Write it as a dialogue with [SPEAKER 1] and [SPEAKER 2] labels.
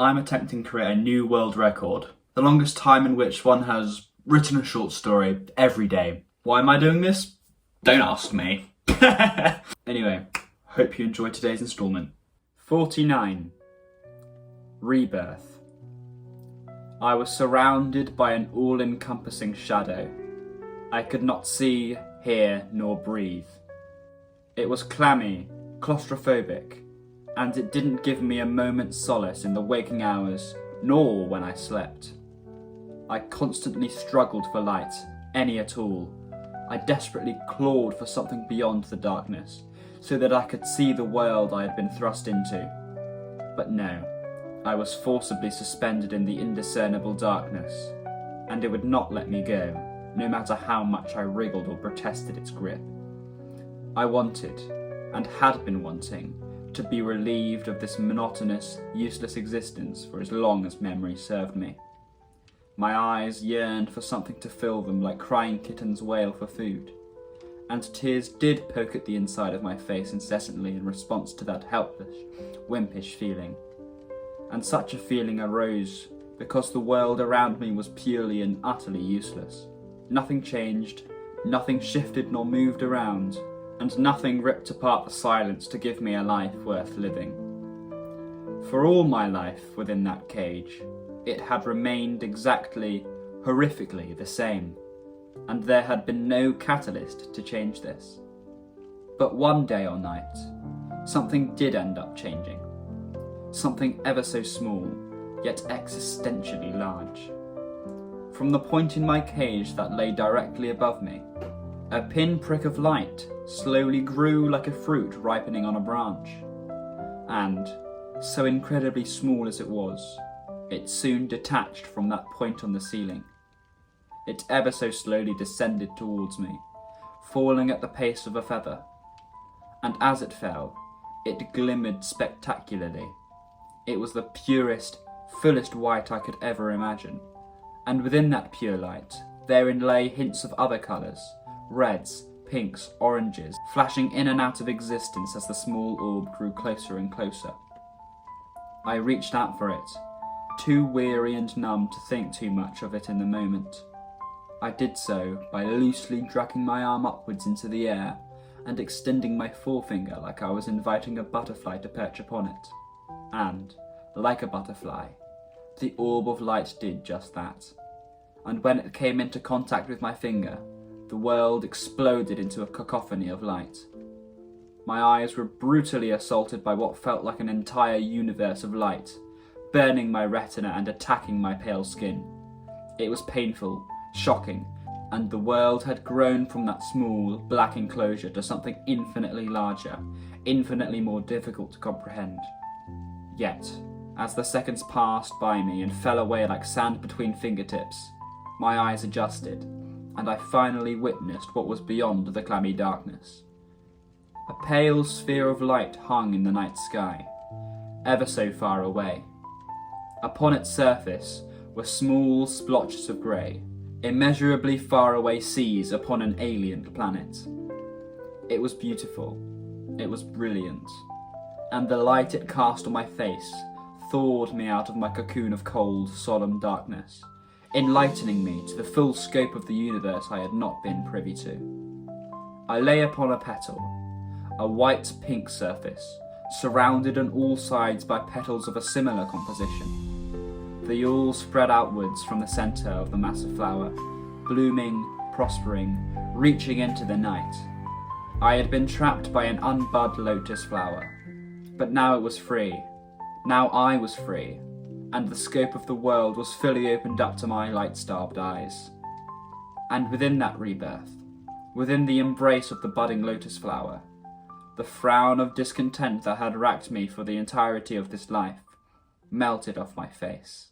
[SPEAKER 1] I'm attempting to create a new world record. The longest time in which one has written a short story every day. Why am I doing this? Don't ask me. Anyway, hope you enjoyed today's instalment. 49. Rebirth. I was surrounded by an all-encompassing shadow. I could not see, hear, nor breathe. It was clammy, claustrophobic, and it didn't give me a moment's solace in the waking hours, nor when I slept. I constantly struggled for light, any at all. I desperately clawed for something beyond the darkness, so that I could see the world I had been thrust into. But no, I was forcibly suspended in the indiscernible darkness, and it would not let me go, no matter how much I wriggled or protested its grip. I wanted, and had been wanting, to be relieved of this monotonous, useless existence for as long as memory served me. My eyes yearned for something to fill them like crying kittens wail for food, and tears did poke at the inside of my face incessantly in response to that helpless, wimpish feeling. And such a feeling arose because the world around me was purely and utterly useless. Nothing changed, nothing shifted nor moved around, and nothing ripped apart the silence to give me a life worth living. For all my life within that cage, it had remained exactly, horrifically the same, and there had been no catalyst to change this. But one day or night, something did end up changing. Something ever so small, yet existentially large. From the point in my cage that lay directly above me, a pinprick of light slowly grew like a fruit ripening on a branch. And, so incredibly small as it was, it soon detached from that point on the ceiling. It ever so slowly descended towards me, falling at the pace of a feather. And as it fell, it glimmered spectacularly. It was the purest, fullest white I could ever imagine. And within that pure light, therein lay hints of other colours, reds, pinks, oranges, flashing in and out of existence as the small orb grew closer and closer. I reached out for it, too weary and numb to think too much of it in the moment. I did so by loosely dragging my arm upwards into the air and extending my forefinger like I was inviting a butterfly to perch upon it. And, like a butterfly, the orb of light did just that. And when it came into contact with my finger, the world exploded into a cacophony of light. My eyes were brutally assaulted by what felt like an entire universe of light, burning my retina and attacking my pale skin. It was painful, shocking, and the world had grown from that small, black enclosure to something infinitely larger, infinitely more difficult to comprehend. Yet, as the seconds passed by me and fell away like sand between fingertips, my eyes adjusted, and I finally witnessed what was beyond the clammy darkness. A pale sphere of light hung in the night sky, ever so far away. Upon its surface were small splotches of grey, immeasurably far away seas upon an alien planet. It was beautiful, it was brilliant, and the light it cast on my face thawed me out of my cocoon of cold, solemn darkness, enlightening me to the full scope of the universe I had not been privy to. I lay upon a petal, a white-pink surface, surrounded on all sides by petals of a similar composition. They all spread outwards from the centre of the massive flower, blooming, prospering, reaching into the night. I had been trapped by an unbud lotus flower, but now it was free. Now I was free, and the scope of the world was fully opened up to my light-starved eyes. And within that rebirth, within the embrace of the budding lotus flower, the frown of discontent that had racked me for the entirety of this life melted off my face.